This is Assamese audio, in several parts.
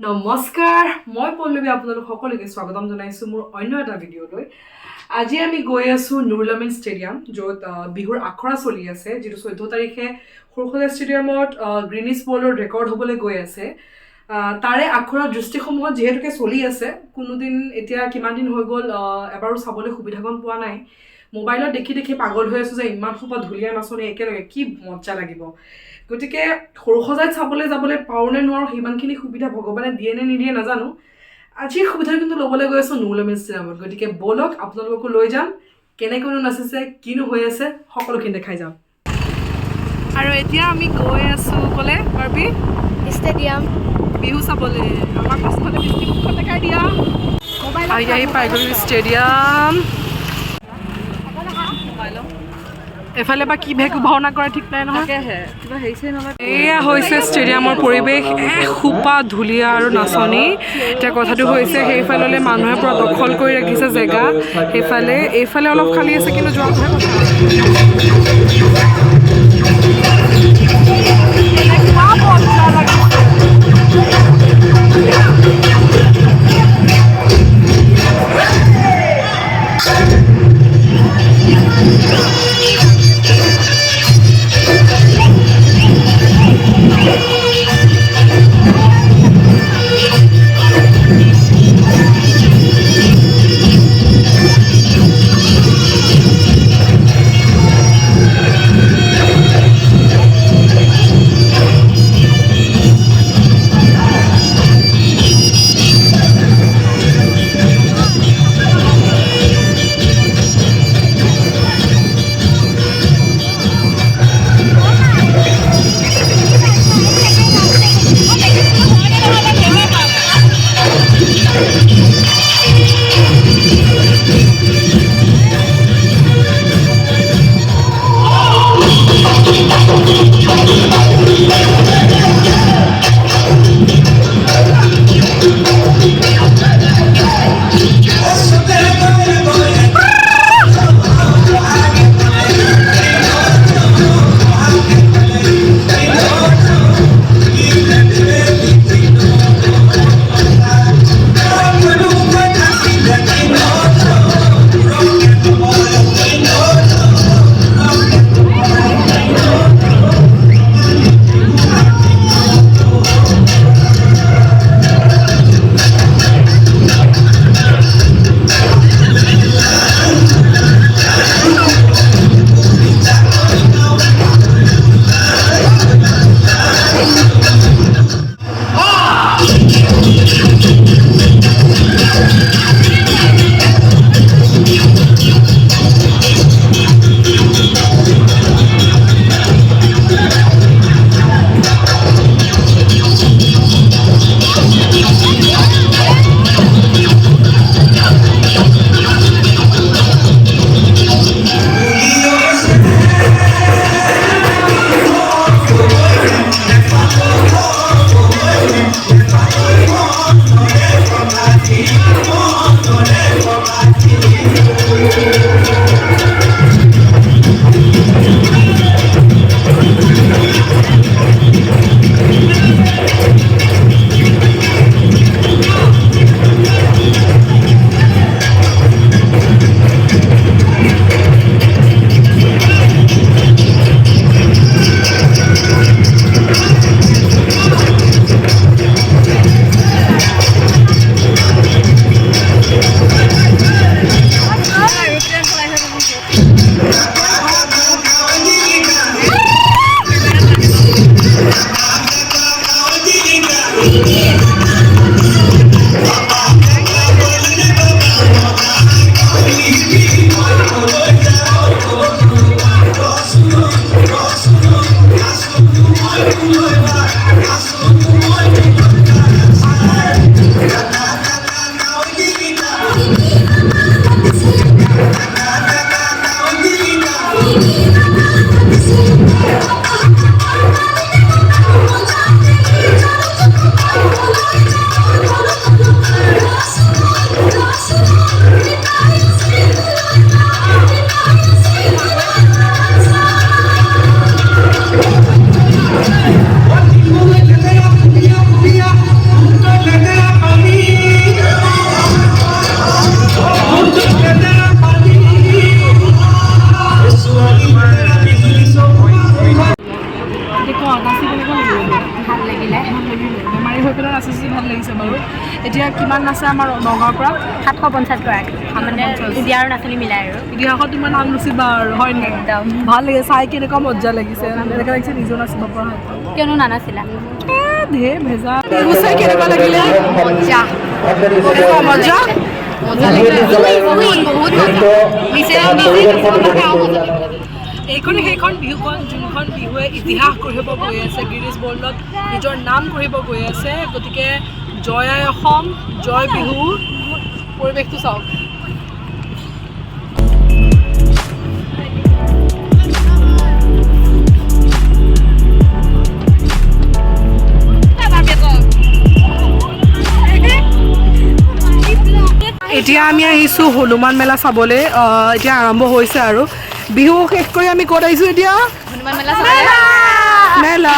নমস্কাৰ মই পল্লৱী আপোনালোক সকলোকে স্বাগতম জনাইছো মোৰ অন্য এটা ভিডিঅ'লৈ আজি আমি গৈ আছো নুৰলামিন ষ্টেডিয়াম য'ত বিহুৰ আখৰা চলি আছে যেটো 14 তাৰিখে খৰখলা ষ্টেডিয়ামত গ্ৰীনিছ ৱৰ্ল্ড ৰেকৰ্ড হ'বলৈ গৈ আছে তাৰে আখৰা দৃষ্টিসমূহত যেহেতুকে চলি আছে কোনোদিন এতিয়া কিমান দিন হৈ গ'ল এবাৰো চাবলৈ সুবিধাকণ পোৱা নাই মোবাইলত দেখি পাগল হৈ আছো যে ইমান খুব ধুলিয়া নাচনি একেলগে কি মজা লাগিব গতিকে খৰখজাত চাবলৈ যাবলৈ পাওনে নোৱাৰো হিমানখিনি সুবিধা ভগৱানে দিয়ে নে নিদিয়ে নাজানো আজি সুবিধা কিন্তু ল'বলৈ গৈ আছো নুৰলামিন ষ্টেডিয়ামত গতিকে বলক আপোনালোককো লৈ যাম কেনেকৈ নাচিছে কিনো হৈ আছে সকলোখিনি দেখাই যাম আৰু এতিয়া আমি গৈ আছো ক'লে বাৰবি ষ্টেডিয়াম বিহু চাবলৈ আমাৰ পাছফালে মিষ্টি মুখখন দেখাই দিয়া আহি পাই গ'লো ষ্টেডিয়াম এফালে বা কি ভেকু ভাওনা কৰে ঠিক নাই নহয় এয়া হৈছে ষ্টেডিয়ামৰ পৰিৱেশ খুপা ধুলীয়া আৰু নাচনি এতিয়া কথাটো হৈছে সেইফাললৈ মানুহে পুৰা দখল কৰি ৰাখিছে জেগা এইফালে অলপ খালী আছে কিন্তু যোৱা নাচি ভাল লাগিছে বাৰু এতিয়া কিমান নাচে আমাৰ নগাঁৱৰ পৰা 750 গৰাকী মানে ইডিয়া আৰু নাচনি মিলাই আৰু ইতিহাসত ইমান নাম নাচিবা আৰু হয় নে একদম ভাল লাগে চাই কেনেকুৱা মজা লাগিছে এনেকুৱা লাগিছে নিজৰ নাচিব পৰা হয় কিয়নো নানাছিলা ধেৰ ভেজা চাই কেনেকুৱা লাগিলে মজা মজা মজা লাগিলে বহুত মজা এইখনে সেইখন বিহুখন যোনখন বিহুৱে ইতিহাস গঢ়িব গৈ আছে গিৰিজ ৱৰ্ল্ডত নিজৰ নাম গঢ়িব গৈ আছে গতিকে জয় আই অসম জয় বিহু পৰিৱেশটো চাওক এতিয়া আমি আহিছোঁ হনুমান মেলা চাবলৈ এতিয়া আৰম্ভ হৈছে আৰু বিহু শেষ কৰি আমি ক'ত আহিছোঁ এতিয়া মেলা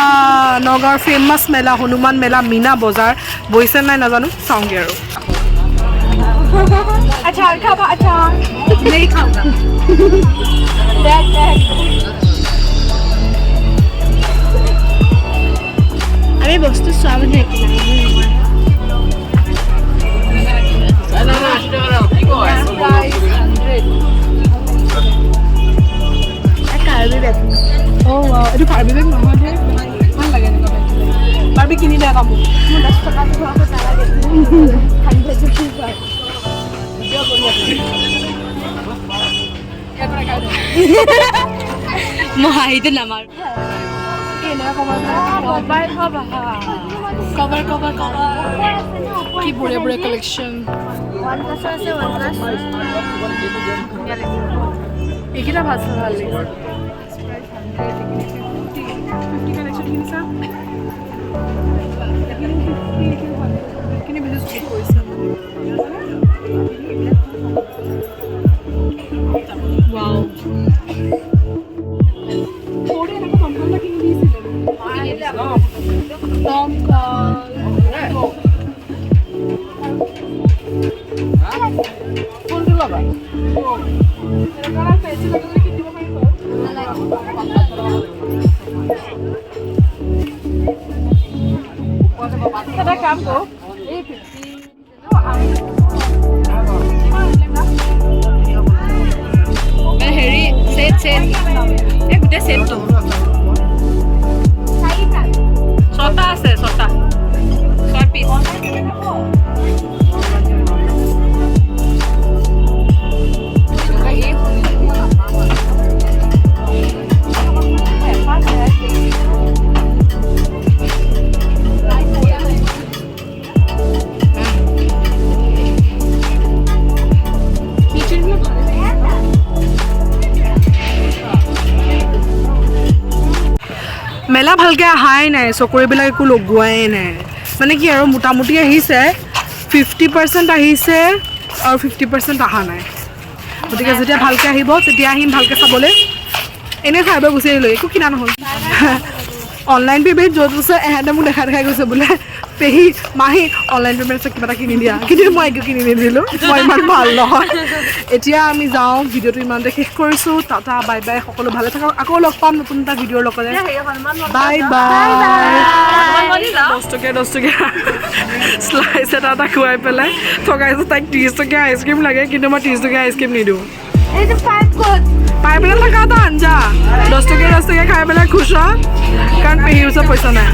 নগাঁৱৰ ফেমাছ মেলা হনুমান মেলা মীনা বজাৰ বহিছে নাই নাজানো চাওঁগৈ আৰু আমি বস্তু চোৱা মানে এইটো কাৰ্বি বেগ নহয় দেই ভাল লাগে এনেকুৱা বেগ কাৰ্বি কিনি দে কামো মোৰ 10 টকা মই হাঁহিটো নামাৰ কভাৰ কি বঢ়িয়া বঢ়িয়া কালেকশ্যন এইকেইটা ভাল লাগিছে এটা কাম কৰো এই 50 হেৰি সেট এই গোটেই সেটটো ছটা আছে ছটা 6 পিচ মেলা ভালকৈ অহাই নাই চকৰিবিলাক একো লগোৱাই নাই মানে কি আৰু মোটামুটি আহিছে 50% আহিছে আৰু 50% অহা নাই গতিকে যেতিয়া ভালকৈ আহিব তেতিয়া আহিম ভালকৈ চাবলৈ এনেই খাই বৈ গুচি আহিলোঁ একো কিনা নহ'ল অনলাইন পে'মেণ্ট য'ত আছে এহেঁতে মোক দেখাই গৈছে বোলে পেহী মাহী অনলাইন পে'মেণ্ট কিবা এটা কিনি দিয়া কিন্তু মই একো কিনি নিদিলোঁ মই ইমান ভাল নহয় এতিয়া আমি যাওঁ ভিডিঅ'টো ইমানতে শেষ কৰিছোঁ টাটা বাই বাই সকলো ভালে থাকক আকৌ লগ পাম নতুন এটা ভিডিঅ'ৰ লগতে বাই বাই 10 টকীয়া শ্লাইচ এটা খুৱাই পেলাই থগাইছোঁ তাইক 30 টকীয়া আইচক্ৰীম লাগে কিন্তু মই 30 টকীয়া আইচক্ৰীম নিদিওঁ পাই পেলাই থকা এটা আঞ্জা 10 টকীয়া খাই পেলাই খুচ কাৰণ পেহীৰ ওচৰত পইচা নাই